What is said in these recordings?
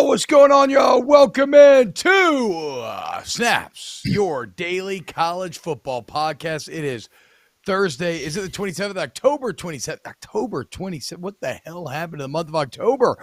Yo, what's going on, y'all? Welcome in to Snaps, your daily college football podcast. It is Thursday. Is it the 27th? October 27th. October 27th. What the hell happened to the month of October?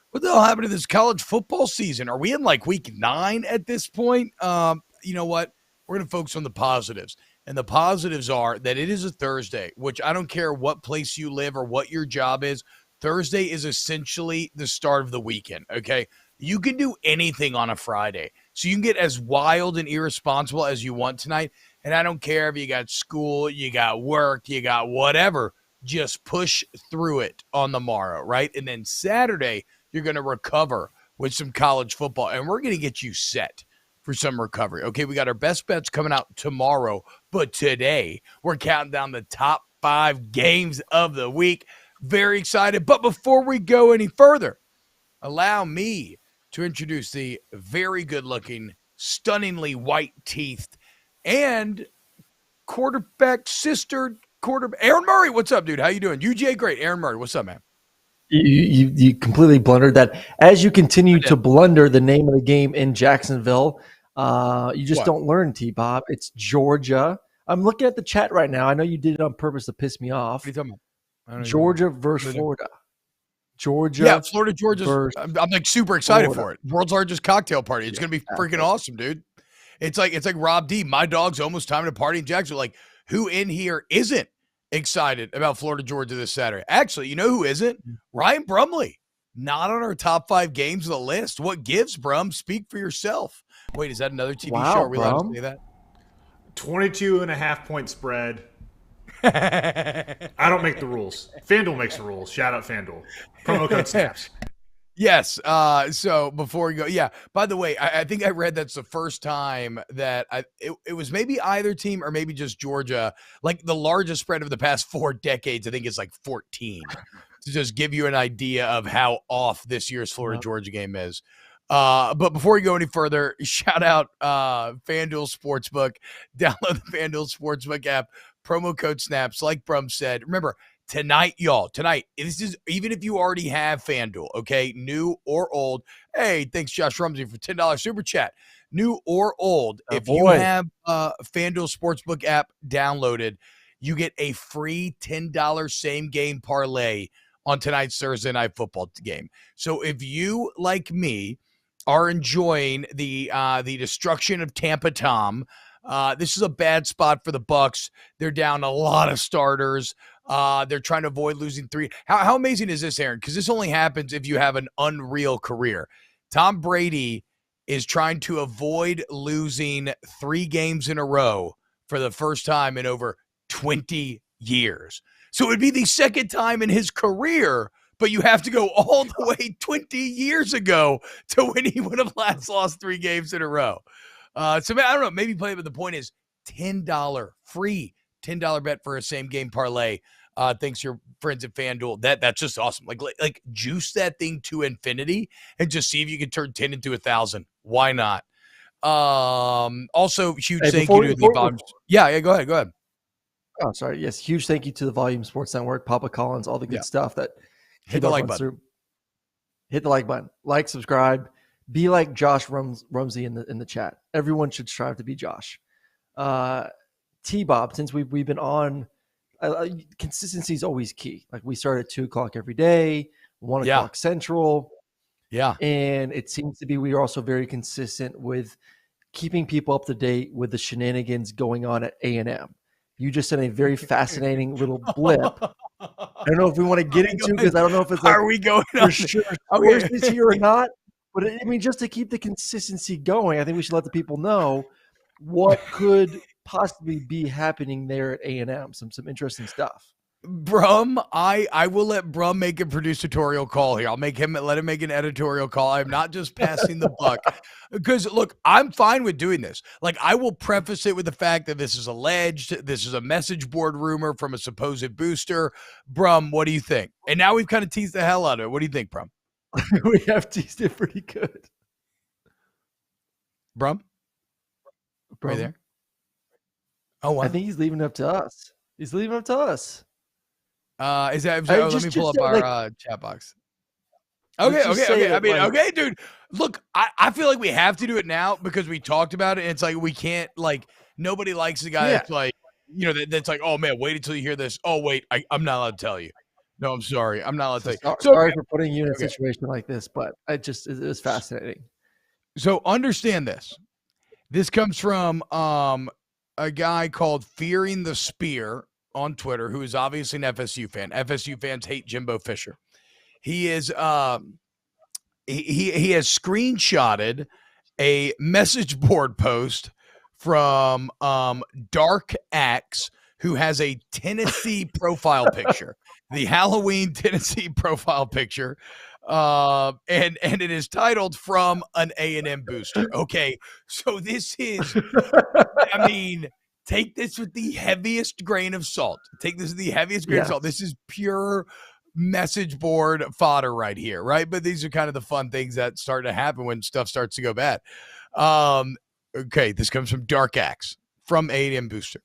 What the hell happened to this college football season? Are we in like week 9 at this point? You know what? We're going to focus on the positives. And the positives are that it is a Thursday, which I don't care what place you live or what your job is. Thursday is essentially the start of the weekend, okay? You can do anything on a Friday. So you can get as wild and irresponsible as you want tonight. And I don't care if you got school, you got work, you got whatever. Just push through it on the morrow, right? And then Saturday, you're going to recover with some college football. And we're going to get you set for some recovery. Okay, we got our best bets coming out tomorrow. But today, we're counting down the top 5 games of the week. Very excited. But before we go any further, allow me to introduce the very good-looking, stunningly white-teethed, and quarterback sister quarterback, Aaron Murray. What's up, dude? How you doing? UGA, great. Aaron Murray, what's up, man? You completely blundered that. As you continue to blunder the name of the game in Jacksonville, you just don't learn, T-Bob. It's Georgia. I'm looking at the chat right now. I know you did it on purpose to piss me off. What are you talking about? Georgia versus Florida. Georgia. Yeah, Georgia. I'm like super excited for it. World's largest cocktail party. It's gonna be freaking awesome, dude. It's like Rob D. My dog's almost time to party in Jacksonville. Like, who in here isn't excited about Florida Georgia this Saturday? Actually, you know who isn't? Ryan Brumley. Not on our top 5 games of the list. What gives, Brum? Speak for yourself. Wait, is that another TV show? Are we allowed to say that? 22.5-point spread. I don't make the rules. FanDuel makes the rules. Shout out FanDuel. Promo code SNAPS. Yes. So before we go, by the way, I think I read that's the first time that it was maybe either team or maybe just Georgia, like the largest spread of the past 4 decades. I think it's like 14 to just give you an idea of how off this year's Florida Georgia game is. But before we go any further, shout out FanDuel Sportsbook. Download the FanDuel Sportsbook app. Promo code SNAPS, like Brum said. Remember, tonight, this is even if you already have FanDuel, okay, new or old. Hey, thanks, Josh Rumsey, for $10 super chat. New or old, if you have FanDuel Sportsbook app downloaded, you get a free $10 same-game parlay on tonight's Thursday Night Football game. So if you, like me, are enjoying the destruction of Tampa Tom, this is a bad spot for the Bucs. They're down a lot of starters. They're trying to avoid losing 3. How amazing is this, Aaron? Because this only happens if you have an unreal career. Tom Brady is trying to avoid losing 3 games in a row for the first time in over 20 years. So it would be the second time in his career, but you have to go all the way 20 years ago to when he would have last lost 3 games in a row. So I don't know, maybe play it, but the point is $10 free $10 bet for a same game parlay. Thanks to your friends at FanDuel. That's just awesome. Like juice that thing to infinity and just see if you can turn 10 into 1,000. Why not? Also, huge thank you to the Volume. Yeah, go ahead. Oh, sorry. Yes, huge thank you to the Volume Sports Network, Papa Collins, all the good stuff that hit the like button. Hit the like button. Like, subscribe. Be like Josh Rumsey in the chat. Everyone should strive to be Josh. T-Bob, since we've been on, consistency is always key. Like, we start at 2:00 every day, 1:00 Central. Yeah. And it seems to be we are also very consistent with keeping people up to date with the shenanigans going on at A&M. You just sent a very fascinating little blip. I don't know if we want to get into because I don't know if it's like, are we going for sure sources here or not. But I mean, just to keep the consistency going, I think we should let the people know what could possibly be happening there at A&M. Some interesting stuff. Brum, I will let Brum make a producer call here. I'll let him make an editorial call. I'm not just passing the buck because look, I'm fine with doing this. Like, I will preface it with the fact that this is alleged. This is a message board rumor from a supposed booster. Brum, what do you think? And now we've kind of teased the hell out of it. What do you think, Brum? We have teased it pretty good. Brum? Right there. Oh, wow. I think he's leaving it up to us. Is that? Let me pull up our chat box. Okay. I mean, okay, dude. Look, I feel like we have to do it now because we talked about it. And it's like we can't, like, nobody likes the guy that's like, that's like, oh, man, wait until you hear this. Oh, wait, I'm not allowed to tell you. No, I'm sorry. I'm not allowed to tell you. Sorry for putting you in a situation like this, but it was fascinating. So understand this. This comes from a guy called Fearing the Spear on Twitter, who is obviously an FSU fan. FSU fans hate Jimbo Fisher. He is he has screenshotted a message board post from Dark Axe, who has a Tennessee profile picture, the Halloween Tennessee profile picture. And it is titled From an A&M Booster. Okay, so this is, I mean, take this with the heaviest grain of salt. Of salt. This is pure message board fodder right here, right? But these are kind of the fun things that start to happen when stuff starts to go bad. Okay, this comes from Dark Axe, From A&M Booster.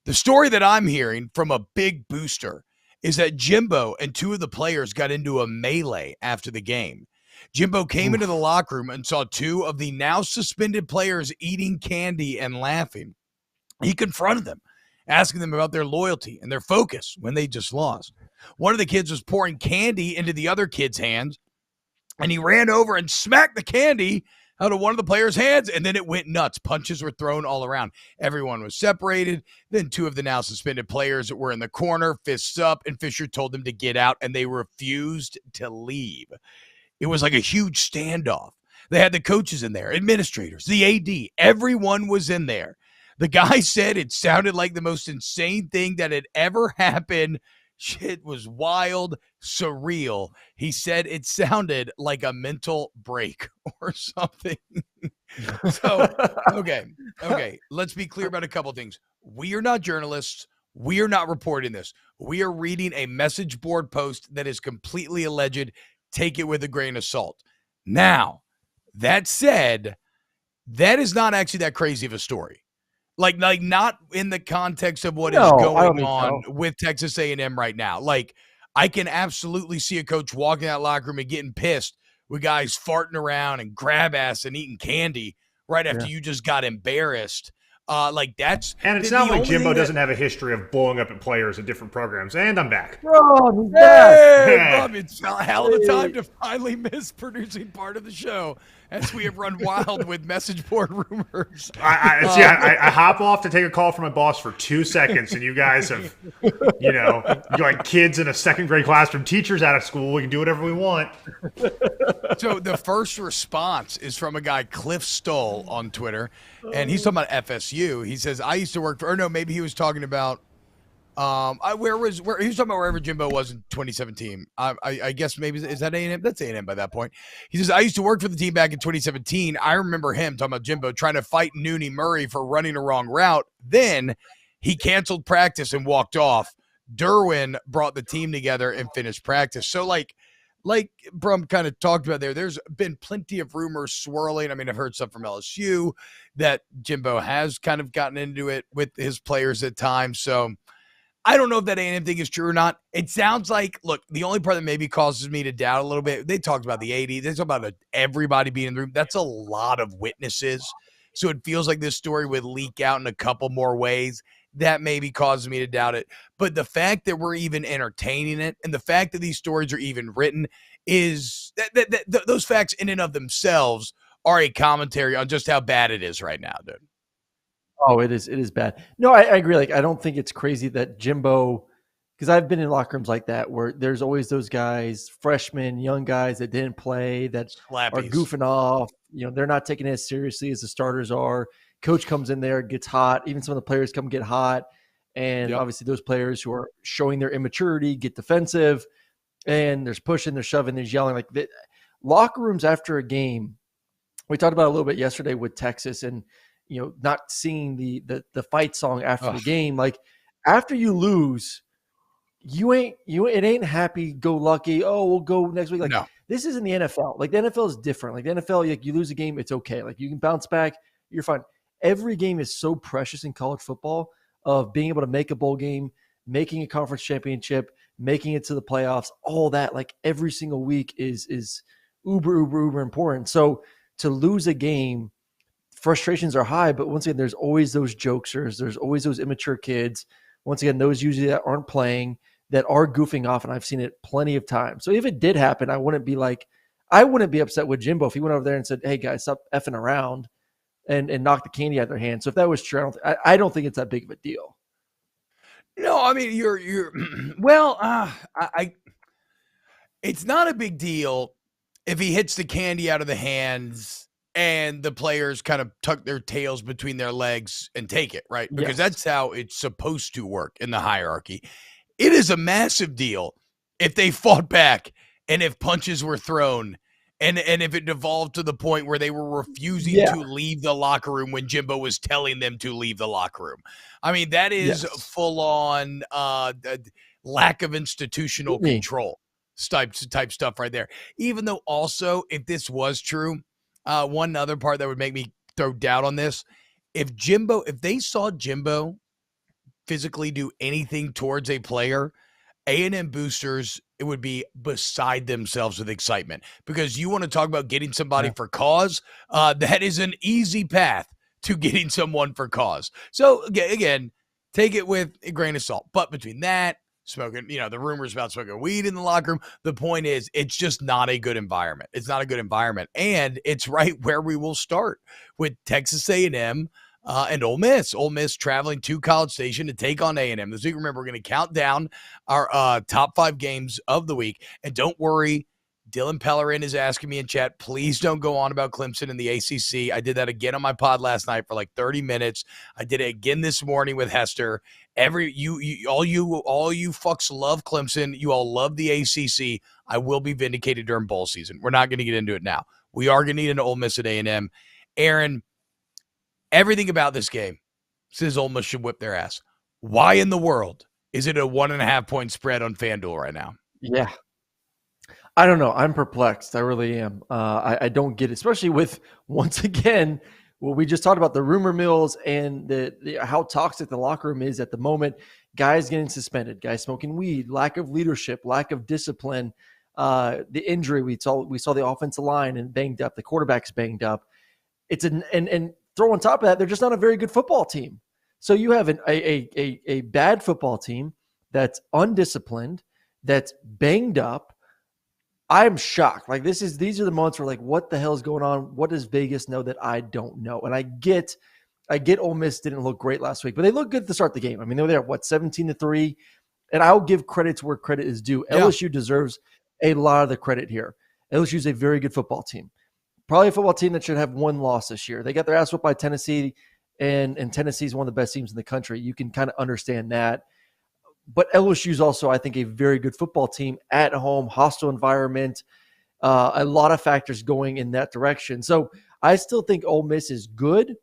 The story that I'm hearing from a big booster is that Jimbo and two of the players got into a melee after the game. Jimbo came into the locker room and saw two of the now suspended players eating candy and laughing. He confronted them, asking them about their loyalty and their focus when they just lost. One of the kids was pouring candy into the other kid's hands, and he ran over and smacked the candy out of one of the players' hands, and then it went nuts. Punches were thrown all around. Everyone was separated. Then two of the now suspended players were in the corner, fists up, and Fisher told them to get out, and they refused to leave. It was like a huge standoff. They had the coaches in there, administrators, the AD. Everyone was in there. The guy said it sounded like the most insane thing that had ever happened. Shit was wild, surreal. He said it sounded like a mental break or something. So, okay. Let's be clear about a couple things. We are not journalists. We are not reporting this. We are reading a message board post that is completely alleged. Take it with a grain of salt. Now, that said, that is not actually that crazy of a story. Like not in the context of what is going on with Texas A&M right now. Like, I can absolutely see a coach walking out of that locker room and getting pissed with guys farting around and grab ass and eating candy right after you just got embarrassed. Like, that's... And it's not like Jimbo doesn't have a history of blowing up at players at different programs. And I'm back. Bro, it's a hell of a time to finally miss producing part of the show, as we have run wild with message board rumors. I hop off to take a call from my boss for 2 seconds, and you guys have, you're like kids in a second grade classroom, teachers out of school. We can do whatever we want. So the first response is from a guy, Cliff Stoll, on Twitter, and he's talking about FSU. He says, I used to work for, or no, maybe he was talking about, he was talking about wherever Jimbo was in 2017. I guess maybe, is that A&M? That's A&M by that point. He says, I used to work for the team back in 2017. I remember him, talking about Jimbo, trying to fight Nittany Murray for running a wrong route. Then he canceled practice and walked off. Derwin brought the team together and finished practice. So like Brum kind of talked about there's been plenty of rumors swirling. I mean, I've heard stuff from LSU that Jimbo has kind of gotten into it with his players at times. So I don't know if that A&M thing is true or not. It sounds like, look, the only part that maybe causes me to doubt a little bit, they talked about the 80. They talked about everybody being in the room. That's a lot of witnesses. So it feels like this story would leak out in a couple more ways. That maybe causes me to doubt it. But the fact that we're even entertaining it and the fact that these stories are even written is that those facts in and of themselves are a commentary on just how bad it is right now, dude. Oh, it is bad. No, I agree. Like, I don't think it's crazy that Jimbo, because I've been in locker rooms like that where there's always those guys, freshmen, young guys that didn't play, that are goofing off. They're not taking it as seriously as the starters are. Coach comes in there, gets hot. Even some of the players come get hot. And obviously those players who are showing their immaturity get defensive, and there's pushing, there's shoving, there's yelling. Like, locker rooms after a game, we talked about it a little bit yesterday with Texas, and not seeing the fight song after the game. Like, after you lose, it ain't happy go lucky. Oh, we'll go next week. Like, no. This isn't the NFL. Like, the NFL is different. Like, the NFL, like, you lose a game, it's okay. Like, you can bounce back, you're fine. Every game is so precious in college football, of being able to make a bowl game, making a conference championship, making it to the playoffs, all that, like every single week is uber important. So to lose a game, frustrations are high, but once again, there's always those jokesters. There's always those immature kids. Once again, those usually that aren't playing, that are goofing off, and I've seen it plenty of times. So if it did happen, I wouldn't be upset with Jimbo if he went over there and said, "Hey guys, stop effing around," and knock the candy out of their hand. So if that was true, I don't think it's that big of a deal. No, I mean you're well. It's not a big deal if he hits the candy out of the hands and the players kind of tuck their tails between their legs and take it, right? Because that's how it's supposed to work in the hierarchy. It is a massive deal if they fought back and if punches were thrown and if it devolved to the point where they were refusing to leave the locker room when Jimbo was telling them to leave the locker room. I mean, that is full on lack of institutional control type stuff right there. Even though also, if this was true, one other part that would make me throw doubt on this, if they saw Jimbo physically do anything towards a player, A&M boosters, it would be beside themselves with excitement, because you want to talk about getting somebody for cause. That is an easy path to getting someone for cause. So again, take it with a grain of salt. But between that, smoking, the rumors about smoking weed in the locker room, the point is it's just not a good environment. It's not a good environment. And it's right where we will start with Texas A&M and Ole Miss. Ole Miss traveling to College Station to take on A&M this week. Remember, we're going to count down our top 5 games of the week. And don't worry, Dylan Pellerin is asking me in chat, please don't go on about Clemson and the ACC. I did that again on my pod last night for like 30 minutes. I did it again this morning with Hester. All you fucks love Clemson. You all love the ACC. I will be vindicated during bowl season. We're not going to get into it now. We are going to get into Ole Miss at A&M. Aaron, everything about this game says Ole Miss should whip their ass. Why in the world is it a 1.5 point spread on FanDuel right now? Yeah. I don't know. I'm perplexed. I really am. I don't get it, especially with, once again, what we just talked about, the rumor mills and the how toxic the locker room is at the moment. Guys getting suspended, guys smoking weed, lack of leadership, lack of discipline, the injury. We saw the offensive line and banged up. The quarterback's banged up. And throw on top of that, they're just not a very good football team. So you have a bad football team that's undisciplined, that's banged up. I'm shocked. Like these are the moments where like, what the hell is going on? What does Vegas know that I don't know? And I get Ole Miss didn't look great last week, but they looked good to start the game. I mean, they were there, 17-3, and I'll give credit to where credit is due. Yeah. LSU deserves a lot of the credit here. LSU is a very good football team. Probably a football team that should have one loss this year. They got their ass whooped by Tennessee, and Tennessee is one of the best teams in the country. You can kind of understand that. But LSU is also, I think, a very good football team at home, hostile environment, a lot of factors going in that direction. So I still think Ole Miss is good.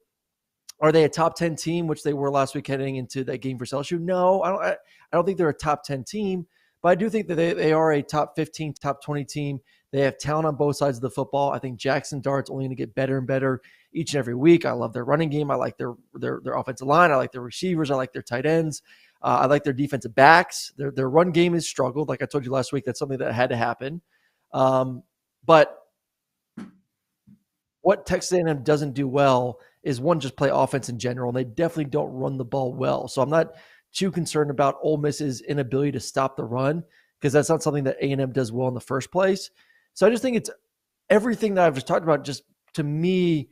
Are they a top 10 team, which they were last week heading into that game for LSU? No, I don't think they're a top 10 team, but I do think that they are a top 15, top 20 team. They have talent on both sides of the football. I think Jackson Dart's only going to get better and better each and every week. I love their running game. I like their offensive line. I like their receivers. I like their tight ends. I like their defensive backs. Their run game has struggled. Like I told you last week, that's something that had to happen. But what Texas A&M doesn't do well is, one, just play offense in general, and they definitely don't run the ball well. So I'm not too concerned about Ole Miss's inability to stop the run, because that's not something that A&M does well in the first place. So I just think it's everything that I've just talked about, just to me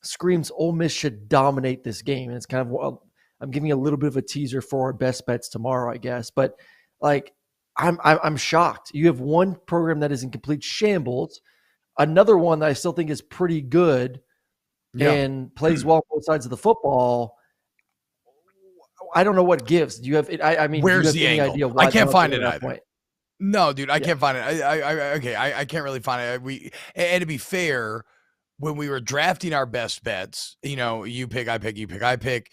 screams Ole Miss should dominate this game. And it's kind of, well, I'm giving a little bit of a teaser for our best bets tomorrow, I guess. But like, I'm shocked. You have one program that is in complete shambles, another one that I still think is pretty good and plays well on both sides of the football. I don't know what gives. Do you have? I mean, where's do you have the any angle? idea why I can't find it at that either. point? No, dude, I can't find it. I can't really find it. And to be fair, when we were drafting our best bets, you pick, I pick, you pick, I pick.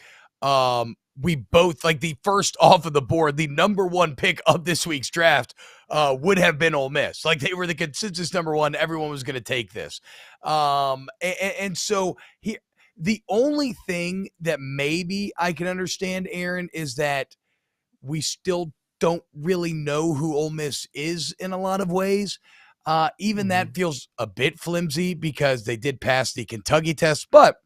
We both, like, the first off of the board, the number one pick of this week's draft would have been Ole Miss. Like, they were the consensus number one. Everyone was going to take this. And so here, the only thing that maybe I can understand, Aaron, is that we still don't really know who Ole Miss is in a lot of ways. Even that feels a bit flimsy because they did pass the Kentucky test, but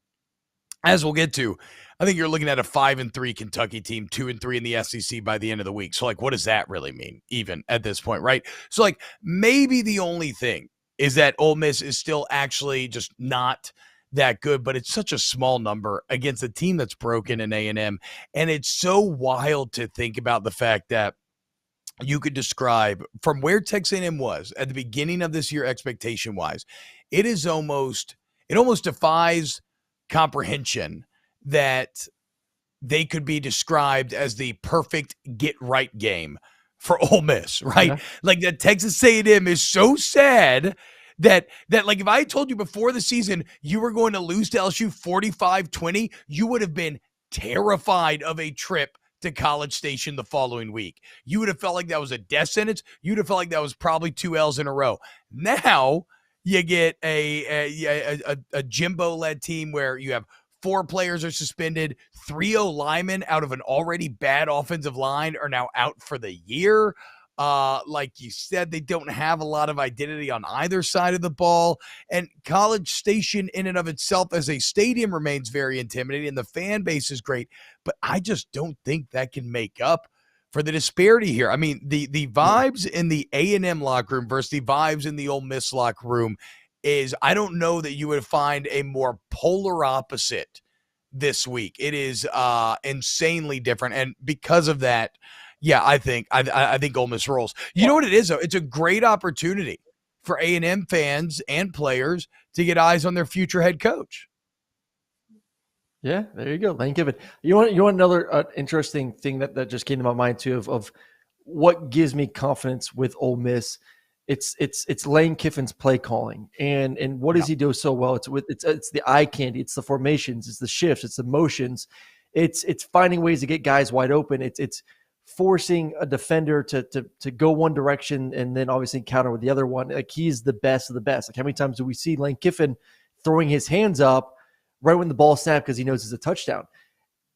as we'll get to, I think you're looking at a 5-3 Kentucky team, 2-3 in the SEC by the end of the week. So, like, what does that really mean, even at this point, right? So, like, maybe the only thing is that Ole Miss is still actually just not that good, but it's such a small number against a team that's broken in A&M. And it's so wild to think about the fact that you could describe from where Texas A&M was at the beginning of this year expectation-wise, it almost defies comprehension that they could be described as the perfect get-right game for Ole Miss, right? Yeah. Like that Texas A&M is so sad that like if I told you before the season you were going to lose to LSU 45-20, you would have been terrified of a trip to College Station the following week. You would have felt like that was a death sentence. You'd have felt like that was probably 2 L's in a row. Now you get a Jimbo-led team where you have 4 players are suspended, 3 linemen out of an already bad offensive line are now out for the year. Like you said, they don't have a lot of identity on either side of the ball. And College Station in and of itself as a stadium remains very intimidating, and the fan base is great. But I just don't think that can make up for the disparity here. I mean, the vibes in the A&M locker room versus the vibes in the Ole Miss locker room is, I don't know that you would find a more polar opposite this week. It is insanely different. And because of that, yeah, I think Ole Miss rolls. You know what it is, though? It's a great opportunity for A&M fans and players to get eyes on their future head coach. Yeah, there you go, Lane Kiffin. You want another interesting thing that just came to my mind too of what gives me confidence with Ole Miss. It's Lane Kiffin's play calling, and what does he do so well? It's the eye candy, it's the formations, it's the shifts, it's the motions, it's finding ways to get guys wide open. It's forcing a defender to go one direction and then obviously counter with the other one. Like, he's the best of the best. Like, how many times do we see Lane Kiffin throwing his hands up right when the ball snapped because he knows it's a touchdown?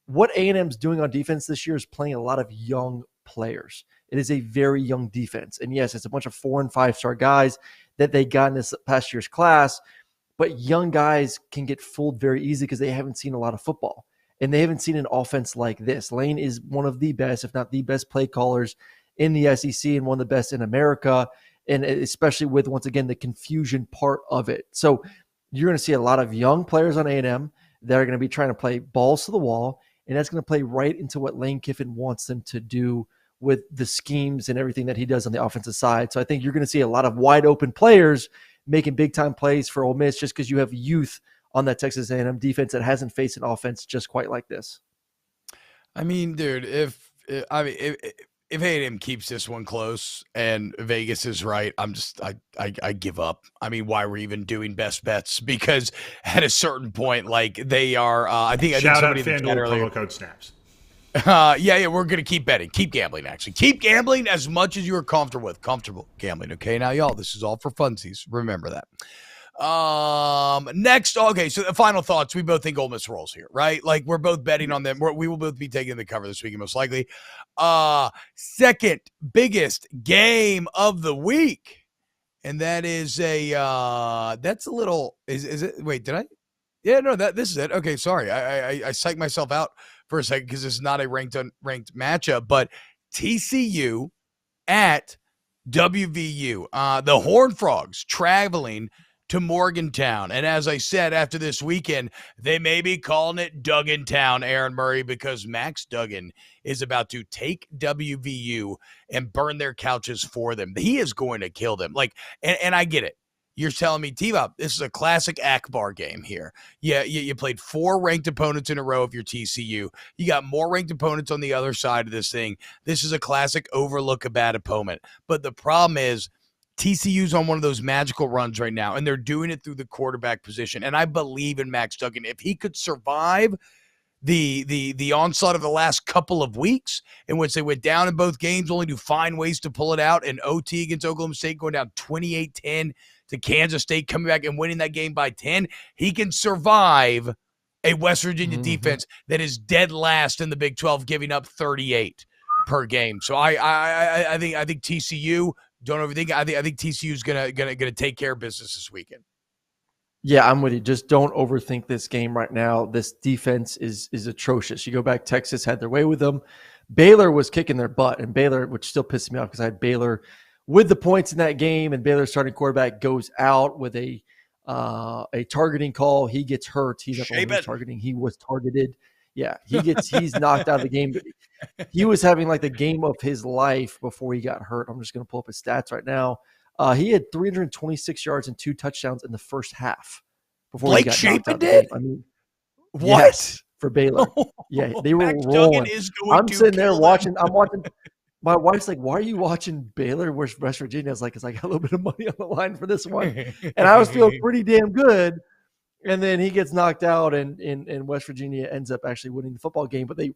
What A&M's doing on defense this year is playing a lot of young players. It is a very young defense. And yes, it's a bunch of 4- and 5-star guys that they got in this past year's class, but young guys can get fooled very easy because they haven't seen a lot of football. And they haven't seen an offense like this. Lane is one of the best, if not the best play callers in the SEC and one of the best in America, and especially with, once again, the confusion part of it. So you're going to see a lot of young players on A&M that are going to be trying to play balls to the wall, and that's going to play right into what Lane Kiffin wants them to do with the schemes and everything that he does on the offensive side. So I think you're going to see a lot of wide open players making big-time plays for Ole Miss just because you have youth on that Texas A&M defense that hasn't faced an offense just quite like this. I mean, dude, if A&M keeps this one close and Vegas is right, I give up. I mean, why we're even doing best bets? Because at a certain point, like, they are. I think somebody in the chat earlier, promo code snaps. Yeah, we're gonna keep betting, keep gambling. Actually, keep gambling as much as you are comfortable with. Comfortable gambling, okay? Now, y'all, this is all for funsies. Remember that. Next, okay, so the final thoughts. We both think Ole Miss rolls here, right? Like, we're both betting on them. We will both be taking the cover this weekend, most likely. Second biggest game of the week, and that is that's a little. Is it? Wait, did I? Yeah, no, this is it. Okay, sorry, I psyched myself out for a second because it's not a ranked matchup, but TCU at WVU. The Horned Frogs traveling to Morgantown. And as I said, after this weekend, they may be calling it Duggantown, Aaron Murray, because Max Duggan is about to take WVU and burn their couches for them. He is going to kill them. Like, and I get it. You're telling me, T-Bob, this is a classic Akbar game here. Yeah, you played 4 ranked opponents in a row of your TCU. You got more ranked opponents on the other side of this thing. This is a classic overlook a bad opponent. But the problem is, TCU's on one of those magical runs right now, and they're doing it through the quarterback position. And I believe in Max Duggan. If he could survive the onslaught of the last couple of weeks in which they went down in both games, only to find ways to pull it out, and OT against Oklahoma State going down 28-10 to Kansas State, coming back and winning that game by 10, he can survive a West Virginia defense that is dead last in the Big 12, giving up 38. per game. So I think TCU, don't overthink. I think TCU is gonna take care of business this weekend. Yeah, I'm with you. Just don't overthink this game right now. This defense is atrocious. You go back, Texas had their way with them. Baylor was kicking their butt, and Baylor, which still pisses me off because I had Baylor with the points in that game, and Baylor's starting quarterback goes out with a targeting call. He gets hurt. He's not the one who's targeting. He was targeted. Yeah, he's knocked out of the game. He was having like the game of his life before he got hurt. I'm just going to pull up his stats right now. He had 326 yards and 2 touchdowns in the first half before Blake he got Shapen knocked out did? I mean, what? Yes, for Baylor. Yeah, they were rolling. I'm sitting there watching. I'm watching. My wife's like, "Why are you watching Baylor versus West Virginia?" I was like, "Cause I got a little bit of money on the line for this one," and I was feeling pretty damn good. And then he gets knocked out, and West Virginia ends up actually winning the football game. But they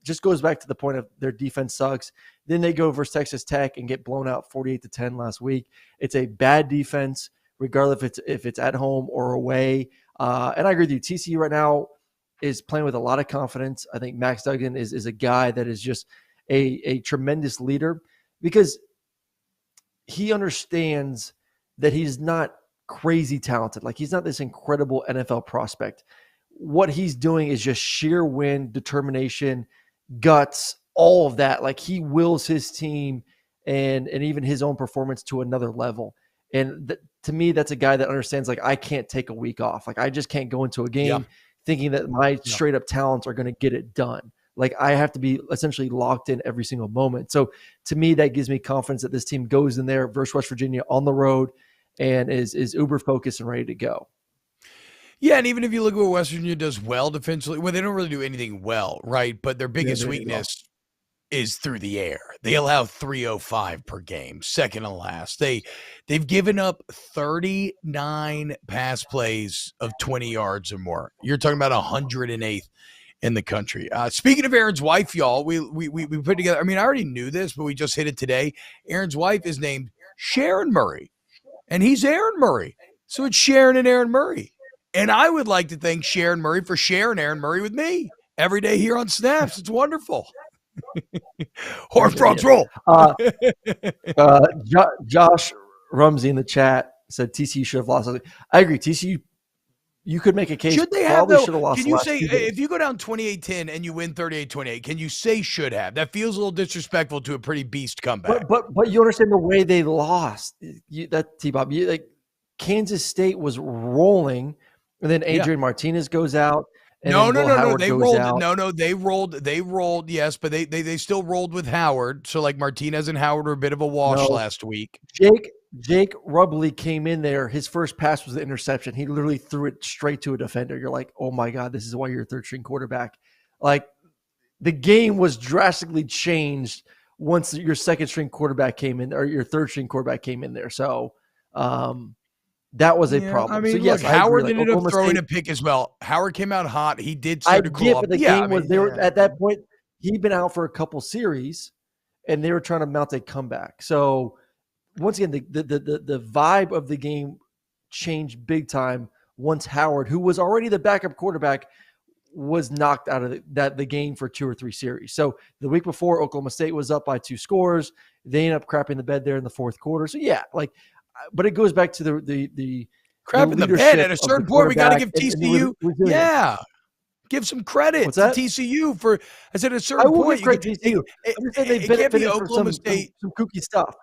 just goes back to the point of their defense sucks. Then they go versus Texas Tech and get blown out 48-10 last week. It's a bad defense, regardless if it's at home or away. And I agree with you. TCU right now is playing with a lot of confidence. I think Max Duggan is a guy that is just a tremendous leader because he understands that he's not crazy talented. Like he's not this incredible NFL prospect. What he's doing is just sheer win, determination, guts, all of that. Like he wills his team and even his own performance to another level. And to me, that's a guy that understands like I can't take a week off. Like I just can't go into a game thinking that my straight up talents are going to get it done. Like I have to be essentially locked in every single moment. So to me, that gives me confidence that this team goes in there versus West Virginia on the road and is uber focused and ready to go. Yeah, and even if you look at what West Virginia does well defensively, well, they don't really do anything well, right? But their biggest weakness is through the air. They allow 305 per game, second to last. They've given up 39 pass plays of 20 yards or more. You're talking about 108th in the country. Speaking of Aaron's wife, y'all, we put together. I mean, I already knew this, but we just hit it today. Aaron's wife is named Sharon Murray, and he's Aaron Murray. So it's Sharon and Aaron Murray. And I would like to thank Sharon Murray for sharing Aaron Murray with me every day here on Snaps. It's wonderful. Horn frogs roll. Josh Rumsey in the chat said TCU should have lost. I agree. TCU, you could make a case. Should they have, probably though? Should have lost. Can you say, if you go down 28-10 and you win 38-28, can you say should have? That feels a little disrespectful to a pretty beast comeback. But you understand the way they lost. That T-Bob, like Kansas State was rolling, and then Adrian Martinez goes out. No. They rolled. No, they rolled. Yes, but they still rolled with Howard. So like Martinez and Howard were a bit of a wash last week. Jake Rubley came in there. His first pass was the interception. He literally threw it straight to a defender. You're like, oh my God, this is why you're a third string quarterback. Like the game was drastically changed once your second string quarterback came in, or your third string quarterback came in there. So that was a problem. I mean, so, yes, look, Howard ended up Oklahoma throwing State, a pick as well. Howard came out hot. He did start to cool up. But the game was they were at that point. He'd been out for a couple series, and they were trying to mount a comeback. So once again, the vibe of the game changed big time once Howard, who was already the backup quarterback, was knocked out of the game for 2 or 3 series. So the week before, Oklahoma State was up by 2 scores. They ended up crapping the bed there in the fourth quarter. So yeah, but it goes back to the crap in the bed. At a certain point, we got to give TCU. Give some credit to TCU for. I said at a certain point, you TCU. It can't be Oklahoma State some kooky stuff.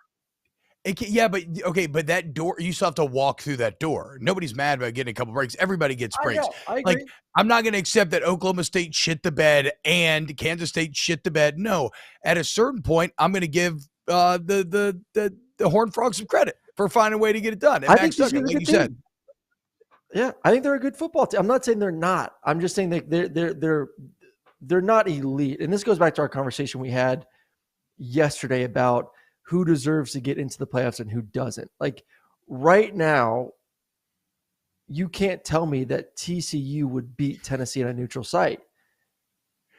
But that door, you still have to walk through that door. Nobody's mad about getting a couple breaks. Everybody gets breaks. I agree. Like, I'm not going to accept that Oklahoma State shit the bed and Kansas State shit the bed. No, at a certain point, I'm going to give the Horned Frogs some credit for finding a way to get it done. And I Max think Duggan, like you said. Yeah, I think they're a good football team. I'm not saying they're not. I'm just saying that they're not elite. And this goes back to our conversation we had yesterday about who deserves to get into the playoffs and who doesn't. Like right now, you can't tell me that TCU would beat Tennessee on a neutral site,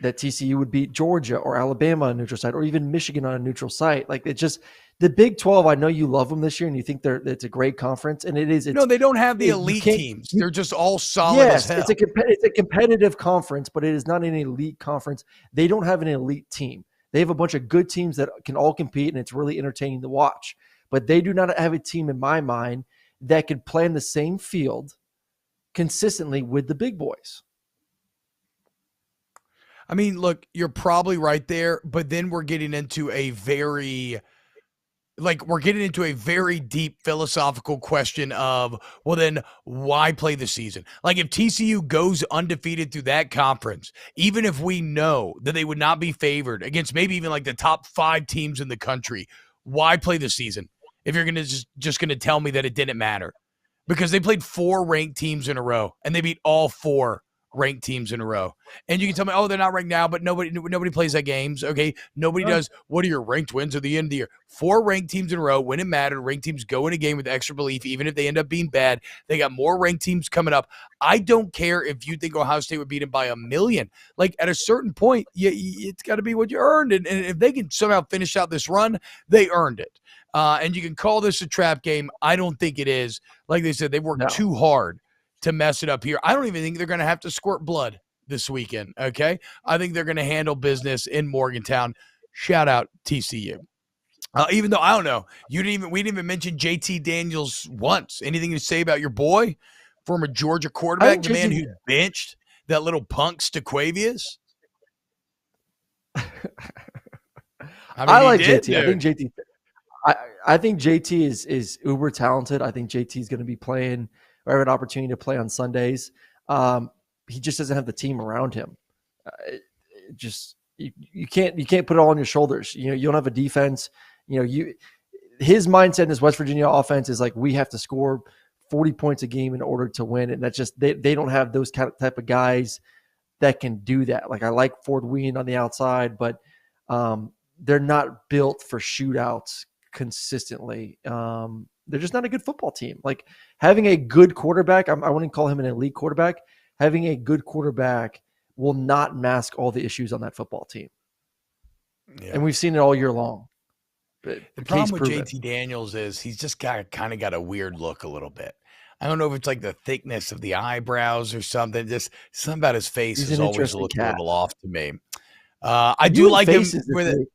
that TCU would beat Georgia or Alabama on a neutral site, or even Michigan on a neutral site. Like it's just the Big 12. I know you love them this year and you think it's a great conference, and it is. No, they don't have the elite teams. They're just all solid as hell. It's a competitive conference, but it is not an elite conference. They don't have an elite team. They have a bunch of good teams that can all compete, and it's really entertaining to watch. But they do not have a team, in my mind, that can play in the same field consistently with the big boys. I mean, look, you're probably right there, but then we're getting into a very deep philosophical question of, well, then why play the season? Like, if TCU goes undefeated through that conference, even if we know that they would not be favored against maybe even like the top 5 teams in the country, why play the season if you're going to just going to tell me that it didn't matter? Because they played 4 ranked teams in a row and they beat all 4 ranked teams in a row. And you can tell me, oh, they're not ranked now, but nobody plays that games. Okay. Nobody does. What are your ranked wins at the end of the year? 4 ranked teams in a row. When it mattered, ranked teams go in a game with extra belief, even if they end up being bad. They got more ranked teams coming up. I don't care if you think Ohio State would beat them by 1,000,000. Like, at a certain point, it's got to be what you earned. And if they can somehow finish out this run, they earned it. And you can call this a trap game. I don't think it is. Like they said, they worked too hard to mess it up here. I don't even think they're going to have to squirt blood this weekend, okay? I think they're going to handle business in Morgantown. Shout out TCU. Even though, I don't know, we didn't even mention JT Daniels once. Anything to say about your boy, former Georgia quarterback, the man who benched that little punk Staquavius? I like JT. Dude. I think JT is uber talented. I think JT is going to be playing or have an opportunity to play on Sundays. He just doesn't have the team around him. You can't put it all on your shoulders. You don't have a defense. His mindset in his West Virginia offense is like, we have to score 40 points a game in order to win. And that's just, they don't have those type of guys that can do that. Like, I like Ford Ween on the outside, but they're not built for shootouts consistently. They're just not a good football team. Like, having a good quarterback, I wouldn't call him an elite quarterback. Having a good quarterback will not mask all the issues on that football team. Yeah. And we've seen it all year long. The problem with JT Daniels is he's just kind of got a weird look a little bit. I don't know if it's like the thickness of the eyebrows or something. Just something about his face has always looked a little off to me. I do like him with it.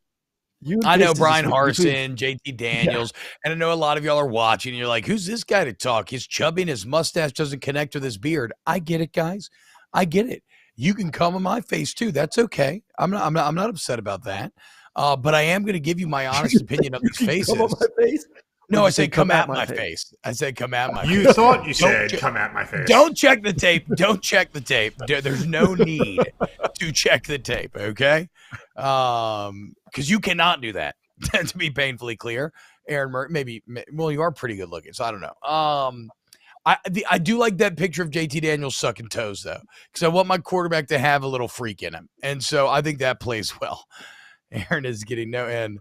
I know Brian Harsin, JT Daniels, and I know a lot of y'all are watching and you're like, who's this guy to talk? His chubby and his mustache doesn't connect with his beard. I get it, guys. I get it. You can come on my face too. That's okay. I'm not upset about that. But I am going to give you my honest opinion of these faces. Come on my face? No, I said come at my face. I said come at my face. You thought you said come at my face. Don't check the tape. Don't check the tape. There's no need to check the tape, okay? Because you cannot do that, to be painfully clear. Aaron Murray, you are pretty good looking, so I don't know. I do like that picture of JT Daniels sucking toes, though, because I want my quarterback to have a little freak in him. And so I think that plays well. Aaron is getting no end.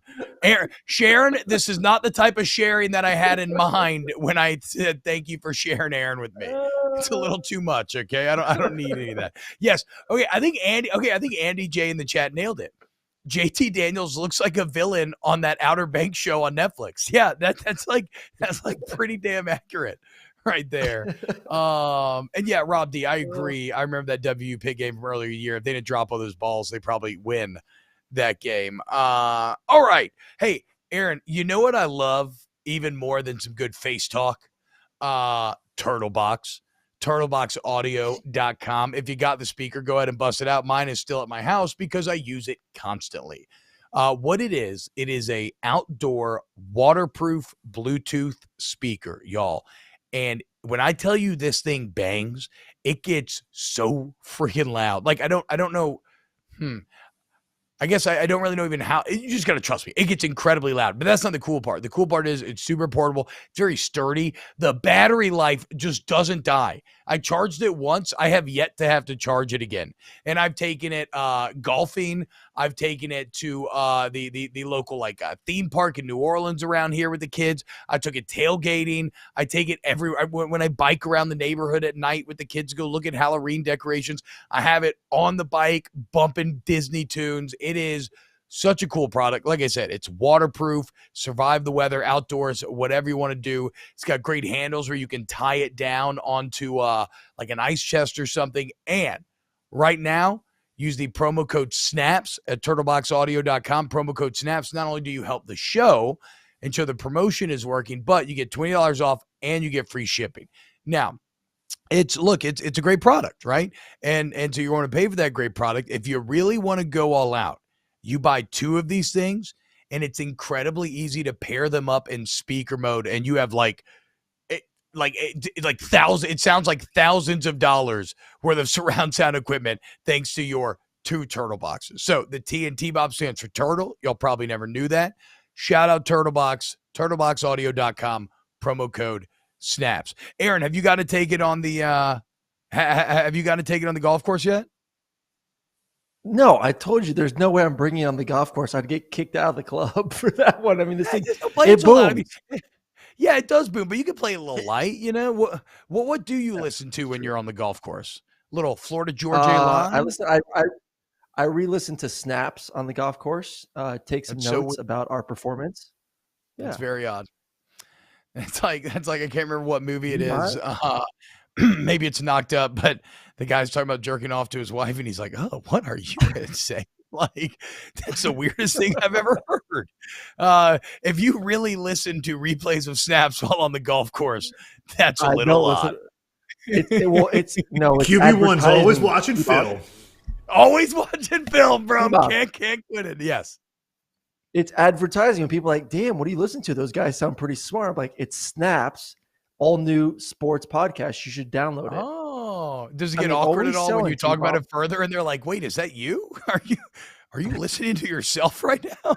Sharon, this is not the type of sharing that I had in mind when I said thank you for sharing Aaron with me. It's a little too much, okay? I don't need any of that. Yes. Okay, I think Andy J in the chat nailed it. JT Daniels looks like a villain on that Outer Banks show on Netflix. Yeah, that's like pretty damn accurate right there. And yeah, Rob D, I agree. I remember that WU Pitt game from earlier year. If they didn't drop all those balls, they probably win that game. All right. Hey, Aaron, you know what I love even more than some good face talk? Turtlebox. Turtleboxaudio.com. If you got the speaker, go ahead and bust it out. Mine is still at my house because I use it constantly. What it is a outdoor waterproof Bluetooth speaker, y'all. And when I tell you this thing bangs, it gets so freaking loud. Like, I don't know. I guess I don't really know even how. You just got to trust me. It gets incredibly loud, but that's not the cool part. The cool part is it's super portable. It's very sturdy. The battery life just doesn't die. I charged it once. I have yet to have to charge it again. And I've taken it golfing. I've taken it to the local theme park in New Orleans around here with the kids. I took it tailgating. I take it everywhere. When I bike around the neighborhood at night with the kids, go look at Halloween decorations. I have it on the bike, bumping Disney tunes. It is such a cool product. Like I said, it's waterproof, survive the weather, outdoors, whatever you want to do. It's got great handles where you can tie it down onto like an ice chest or something. And right now, use the promo code SNAPS at turtleboxaudio.com. Promo code SNAPS. Not only do you help the show and show the promotion is working, but you get $20 off and you get free shipping. Now, it's a great product, right? And so you want to pay for that great product. If you really want to go all out, you buy 2 of these things, and it's incredibly easy to pair them up in speaker mode, and you have it sounds like thousands of dollars worth of surround sound equipment thanks to your 2 Turtle Boxes. So the T and T-Bob stands for turtle. Y'all probably never knew that. Shout out Turtlebox, turtleboxaudio.com, promo code SNAPS. Aaron, have you got to take it on the golf course yet? No, I told you there's no way I'm bringing it on the golf course. I'd get kicked out of the club for that one. I mean, this thing, it booms. Yeah, it does boom, but you can play a little light, you know? What do you listen to when you're on the golf course? Little Florida Georgia line? I re-listen to snaps on the golf course, take some notes about our performance. Yeah. That's very odd. That's like I can't remember what movie it is. Maybe it's Knocked Up, but the guy's talking about jerking off to his wife, and he's like, "Oh, what are you going to say?" Like, that's the weirdest thing I've ever heard. If you really listen to replays of snaps while on the golf course, that's a little odd. It's QB1's always watching film. Always watching film, bro. Can't quit it. Yes. It's advertising, and people are like, damn, what do you listen to? Those guys sound pretty smart. I'm like, it's Snaps, all new sports podcast. You should download it. Oh, does it get awkward at all when you talk about it further? And they're like, wait, is that you? Are you listening to yourself right now?